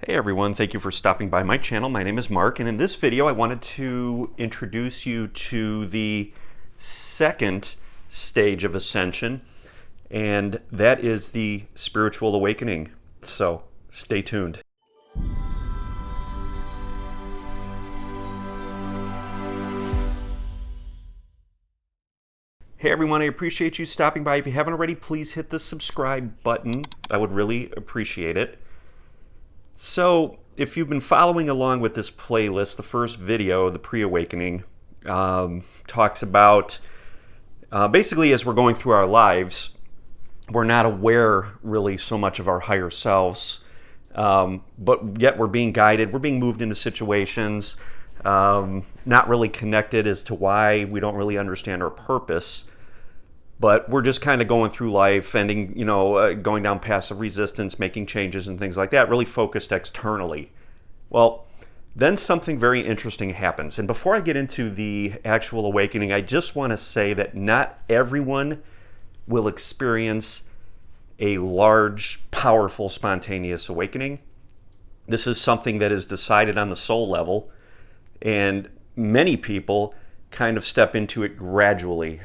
Hey everyone, thank you for stopping by my channel. My name is Mark, and in this video I wanted to introduce you to the second stage of Ascension, and that is the spiritual awakening. So stay tuned. Hey everyone, I appreciate you stopping by. If you haven't already, please hit the subscribe button. I would really appreciate it. So, if you've been following along with this playlist, the first video, the pre-awakening, talks about basically as we're going through our lives, we're not aware really so much of our higher selves, but yet we're being guided, we're being moved into situations, not really connected as to why we don't really understand our purpose. But we're just kind of going through life, ending, going down paths of resistance, making changes and things like that, really focused externally. Well, then something very interesting happens. And before I get into the actual awakening, I just want to say that not everyone will experience a large, powerful, spontaneous awakening. This is something that is decided on the soul level, and many people kind of step into it gradually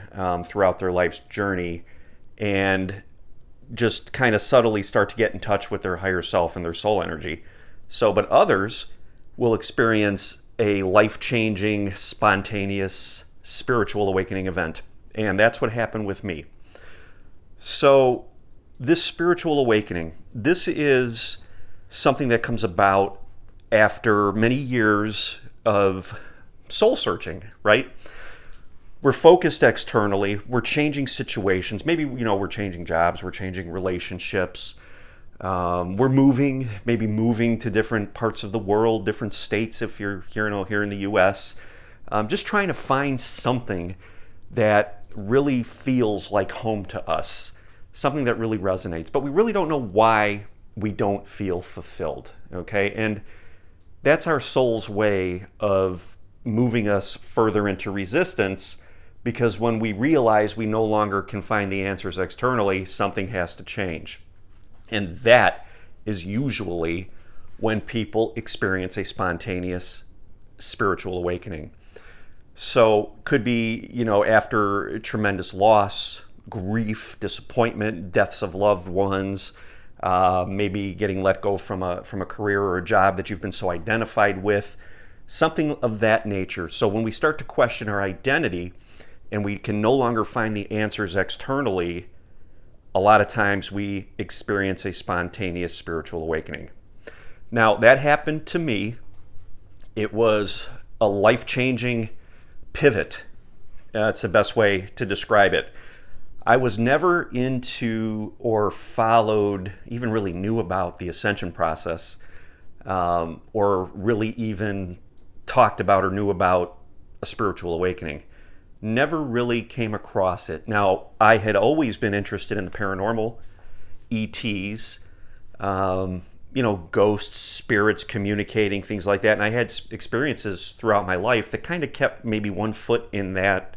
throughout their life's journey and just kind of subtly start to get in touch with their higher self and their soul energy. So, but others will experience a life-changing, spontaneous, spiritual awakening event. And that's what happened with me. So, this spiritual awakening, this is something that comes about after many years of soul searching, right? We're focused externally, we're changing situations, maybe we're changing jobs, we're changing relationships, we're maybe moving to different parts of the world, different states if you're here in the US, just trying to find something that really feels like home to us, something that really resonates, but we really don't know why we don't feel fulfilled, okay? And that's our soul's way of moving us further into resistance, because when we realize we no longer can find the answers externally, something has to change. And that is usually when people experience a spontaneous spiritual awakening. So could be, after tremendous loss, grief, disappointment, deaths of loved ones, maybe getting let go from a career or a job that you've been so identified with, something of that nature. So when we start to question our identity and we can no longer find the answers externally, a lot of times we experience a spontaneous spiritual awakening. Now, that happened to me. It was a life-changing pivot. That's the best way to describe it. I was never into or followed, even really knew about the Ascension process, or really even talked about or knew about a spiritual awakening. Never really came across it. Now, I had always been interested in the paranormal, ETs, ghosts, spirits communicating, things like that. And I had experiences throughout my life that kind of kept maybe one foot in that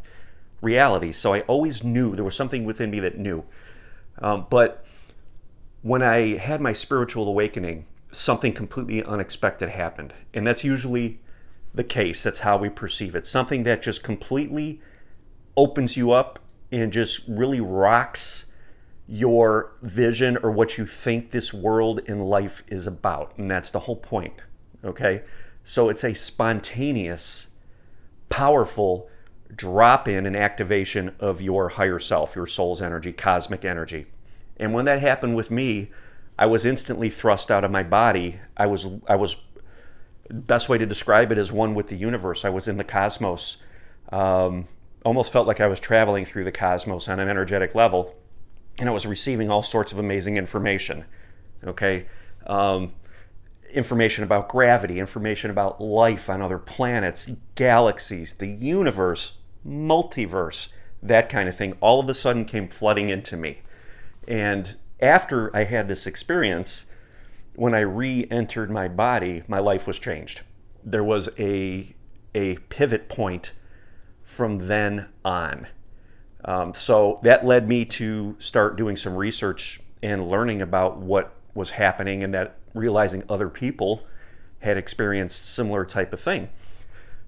reality. So I always knew there was something within me that knew. But when I had my spiritual awakening, something completely unexpected happened. And that's usually the case. That's how we perceive it. Something that just completely opens you up and just really rocks your vision or what you think this world and life is about. And that's the whole point. Okay? So it's a spontaneous, powerful drop in and activation of your higher self, your soul's energy, cosmic energy. And when that happened with me, I was instantly thrust out of my body. I was best way to describe it is one with the universe. I was in the cosmos. Almost felt like I was traveling through the cosmos on an energetic level, and I was receiving all sorts of amazing information. Okay, information about gravity, information about life on other planets, galaxies, the universe, multiverse, that kind of thing. All of a sudden came flooding into me. And after I had this experience, when I re-entered my body, my life was changed. There was a pivot point from then on. So that led me to start doing some research and learning about what was happening, and that realizing other people had experienced similar type of thing.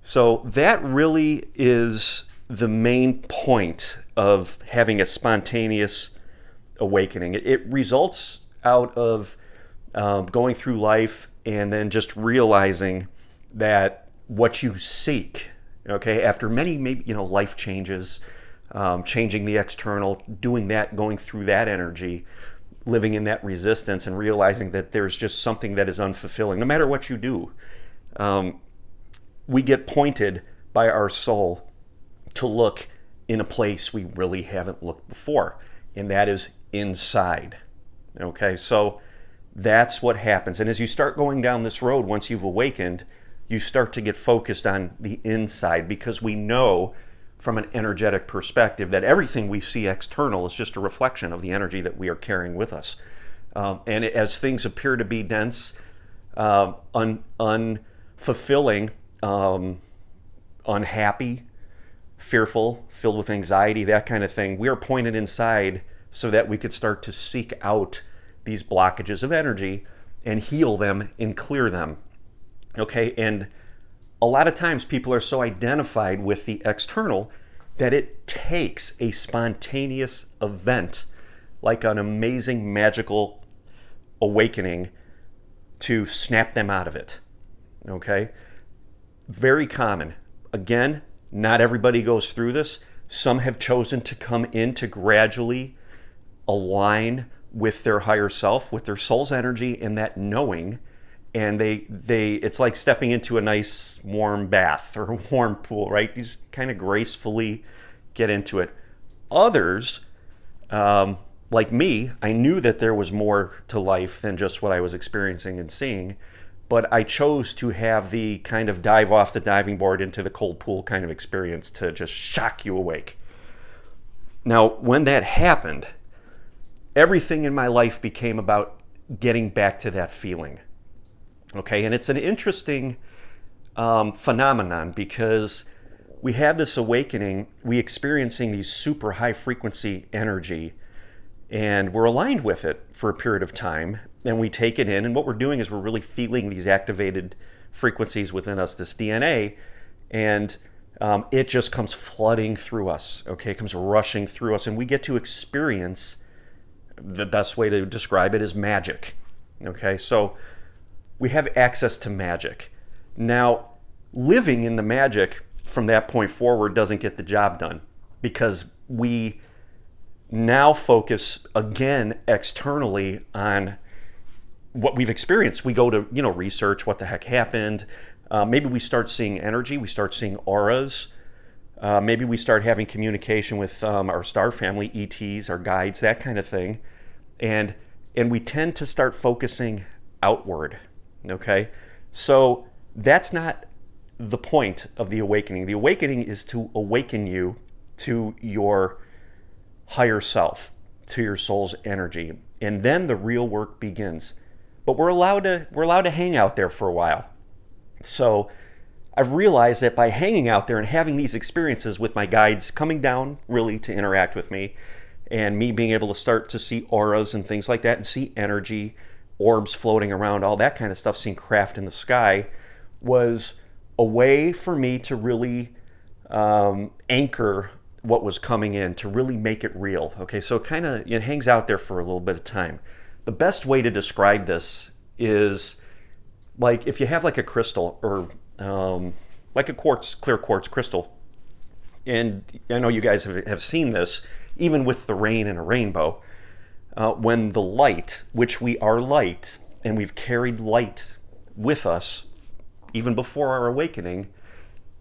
So that really is the main point of having a spontaneous awakening. It results out of going through life and then just realizing that what you seek, okay, after many, maybe, life changes, changing the external, doing that, going through that energy, living in that resistance, and realizing that there's just something that is unfulfilling, no matter what you do. We get pointed by our soul to look in a place we really haven't looked before, and that is inside. Okay, so that's what happens. And as you start going down this road, once you've awakened, you start to get focused on the inside, because we know from an energetic perspective that everything we see external is just a reflection of the energy that we are carrying with us. And as things appear to be dense, unfulfilling, unhappy, fearful, filled with anxiety, that kind of thing, we are pointed inside so that we could start to seek out these blockages of energy and heal them and clear them. Okay, and a lot of times people are so identified with the external that it takes a spontaneous event, like an amazing magical awakening, to snap them out of it. Okay, very common. Again, not everybody goes through this. Some have chosen to come in to gradually align with their higher self, with their soul's energy and that knowing, and they it's like stepping into a nice warm bath or a warm pool, right? You just kind of gracefully get into it. Others, like me, I knew that there was more to life than just what I was experiencing and seeing, but I chose to have the kind of dive off the diving board into the cold pool kind of experience to just shock you awake. Now, when that happened, everything in my life became about getting back to that feeling. Okay, and it's an interesting phenomenon, because we have this awakening, we experiencing these super high frequency energy, and we're aligned with it for a period of time, and we take it in, and what we're doing is we're really feeling these activated frequencies within us, this DNA, and it just comes flooding through us, okay, it comes rushing through us, and we get to experience, the best way to describe it is magic. Okay, so we have access to magic. Now, living in the magic from that point forward doesn't get the job done, because we now focus again externally on what we've experienced. We go to research what the heck happened. Maybe we start seeing energy, we start seeing auras. Maybe we start having communication with our star family, ETs, our guides, that kind of thing, and we tend to start focusing outward. Okay, so that's not the point of the awakening. The awakening is to awaken you to your higher self, to your soul's energy, and then the real work begins. But we're allowed to hang out there for a while. So I've realized that by hanging out there and having these experiences with my guides coming down really to interact with me, and me being able to start to see auras and things like that, and see energy, orbs floating around, all that kind of stuff, seeing craft in the sky, was a way for me to really anchor what was coming in, to really make it real. Okay, so it hangs out there for a little bit of time. The best way to describe this is like if you have like a crystal, or like a clear quartz crystal, and I know you guys have seen this, even with the rain and a rainbow, when the light, which we are light, and we've carried light with us, even before our awakening,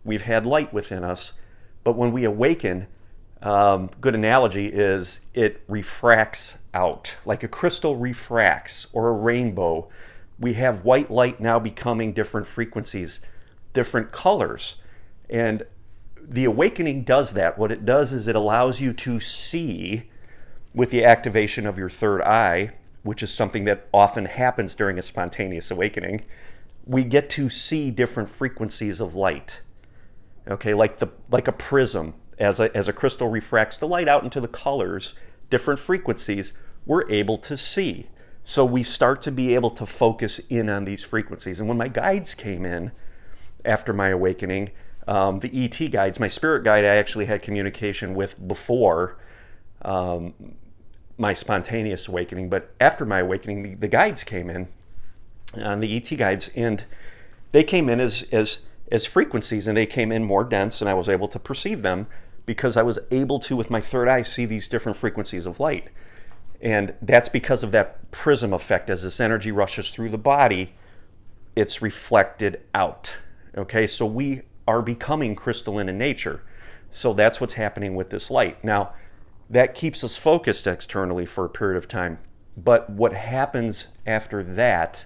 we've had light within us, but when we awaken, good analogy is it refracts out, like a crystal refracts, or a rainbow. We have white light now becoming different frequencies, different colors, and the awakening does that. What it does is it allows you to see with the activation of your third eye, which is something that often happens during a spontaneous awakening. We get to see different frequencies of light. Okay, like a prism, as a crystal refracts the light out into the colors, different frequencies, we're able to see. So we start to be able to focus in on these frequencies. And when my guides came in after my awakening, the ET guides, my spirit guide I actually had communication with before my spontaneous awakening, but after my awakening, the guides came in, the ET guides, and they came in as frequencies, and they came in more dense, and I was able to perceive them because I was able to, with my third eye, see these different frequencies of light. And that's because of that prism effect. As this energy rushes through the body, it's reflected out. Okay, so we are becoming crystalline in nature. So that's what's happening with this light. Now, that keeps us focused externally for a period of time. But what happens after that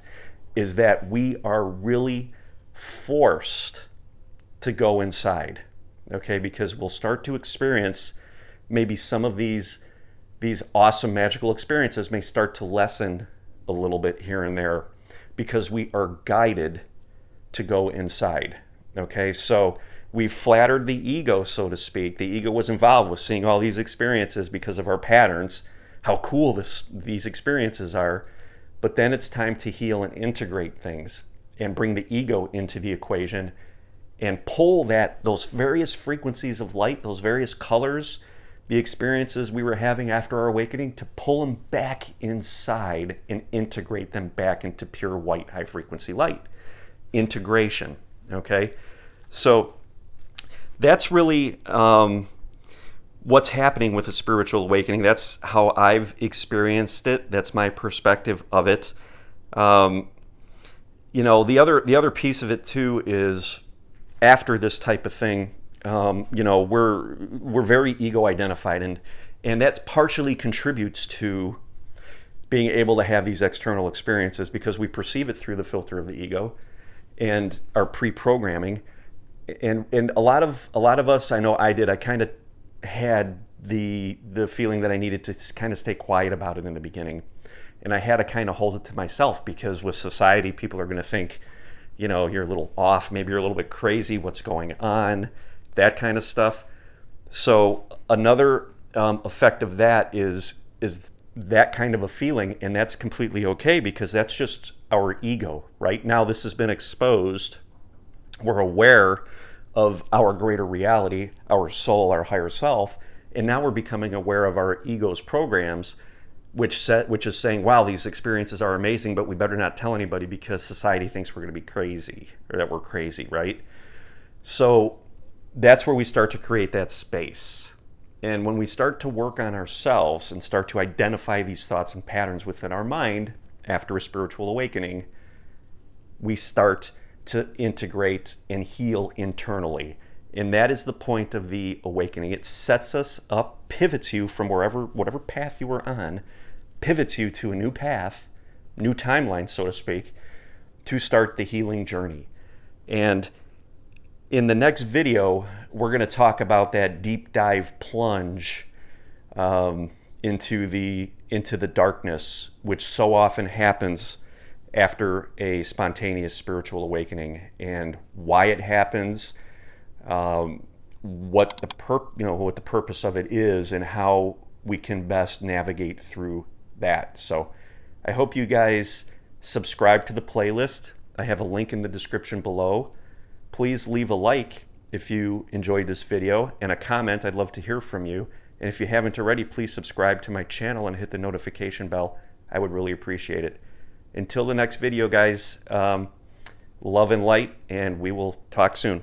is that we are really forced to go inside. Okay, because we'll start to experience maybe some of these awesome magical experiences may start to lessen a little bit here and there because we are guided to go inside. Okay, so we flattered the ego, so to speak. The ego was involved with seeing all these experiences because of our patterns, how cool these experiences are. But then it's time to heal and integrate things and bring the ego into the equation and pull those various frequencies of light, those various colors, the experiences we were having after our awakening, to pull them back inside and integrate them back into pure white high frequency light. Integration, okay? So that's really what's happening with a spiritual awakening. That's how I've experienced it. That's my perspective of it. You know, the other piece of it too is after this type of thing, you know, we're very ego identified, and that partially contributes to being able to have these external experiences because we perceive it through the filter of the ego and our pre-programming. And a lot of us, I know I did, I kind of had the feeling that I needed to kind of stay quiet about it in the beginning, and I had to kind of hold it to myself because with society, people are going to think, you know, you're a little off, maybe you're a little bit crazy, what's going on, that kind of stuff. So another effect of that is that kind of a feeling, and that's completely okay because that's just our ego. Right now, this has been exposed. We're aware of our greater reality, our soul, our higher self, and now we're becoming aware of our ego's programs, which is saying, wow, these experiences are amazing, but we better not tell anybody because society thinks we're going to be crazy, or that we're crazy, right? So that's where we start to create that space. And when we start to work on ourselves and start to identify these thoughts and patterns within our mind after a spiritual awakening, we start to integrate and heal internally. And that is the point of the awakening. It sets us up, pivots you from whatever path you were on, pivots you to a new path, new timeline, so to speak, to start the healing journey. And in the next video, we're going to talk about that deep dive plunge into the darkness, which so often happens after a spontaneous spiritual awakening, and why it happens, what the purpose of it is, and how we can best navigate through that. So I hope you guys subscribe to the playlist. I have a link in the description below. Please leave a like if you enjoyed this video, and a comment. I'd love to hear from you. And if you haven't already, please subscribe to my channel and hit the notification bell. I would really appreciate it. Until the next video, guys, love and light, and we will talk soon.